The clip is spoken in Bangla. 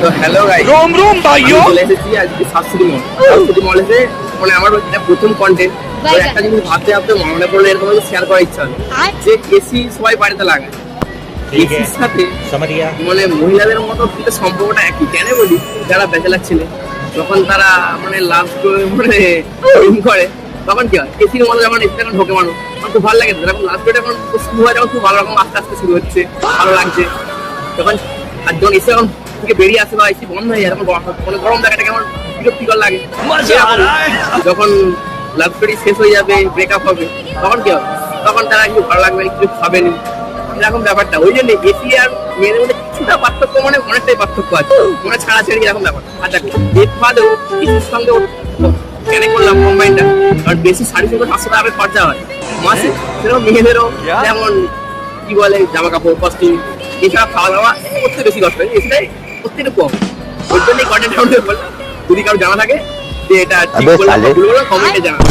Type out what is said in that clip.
তো হ্যালো গাইস, रोम रोम भाइयों। চলে এসেছি আজকে সাবসিডি মল। সাবসিডি মল এসে মানে আমার এটা প্রথম কন্টেন্ট। তো একটা জিনিস ভাবতে ভাবতে মনে পড়লো, এরকম শেয়ার করার ইচ্ছা হলো যে এসি সবাই বাড়িতে লাগায়, ठीक है এসির সাথে समझ गया মানে মহিলাদের মতো কিন্তু সম্পর্কটা একই। কেন বলি, যারা ব্যাচেলার ছেলে যখন তারা মানে লাভ মানে প্রেম করে তখন কি হয়, এসির মধ্যে যখন এসি যখন ঢোকে মানুষ, আমার খুব ভালো লাগে। যখন লাভ ডেট এখন শুরু হয়, যখন খুব ভালো রকম আস্তে আস্তে শুরু হচ্ছে, ভালো লাগছে তখন। আর যখন এসি যখন থেকে বেরিয়ে আসে বা এসি বন্ধ হয়ে যায়, তখন মানে গরম লাগাটা কেমন বিরক্তিকর লাগে। যখন লাভ স্টোরি শেষ হয়ে যাবে, ব্রেকআপ হবে, তখন কি হবে, তখন তারা একটু ভালো লাগবে, কিছু খাবেনি, এরকম ব্যাপারটা। ওই জন্য এসি আর মেয়েদের মধ্যে কিছুটা পার্থক্য, মানে অনেকটাই পার্থক্য আছে, মানে ছাড়াছাড়ি এরকম ব্যাপার। আচ্ছা এর বাদেও কিছুর সঙ্গে কেন করলাম কম্বাইনটা, কারণ বেশি 750-800 টাকা খরচা হয় মাসে। সেরকম মেয়েদেরও যেমন কি বলে জামা কাপড়, কস্টিউম, এছাড়া খাওয়া দাওয়া করতে বেশি কষ্ট হয়, এসিটাই করতে একটু কম। ওই জন্যই কন্টেন্ট বললাম, যদি কারো জানা থাকে যে এটা ঠিক বললাম ভুল বললাম, কমেন্টে জানাবেন।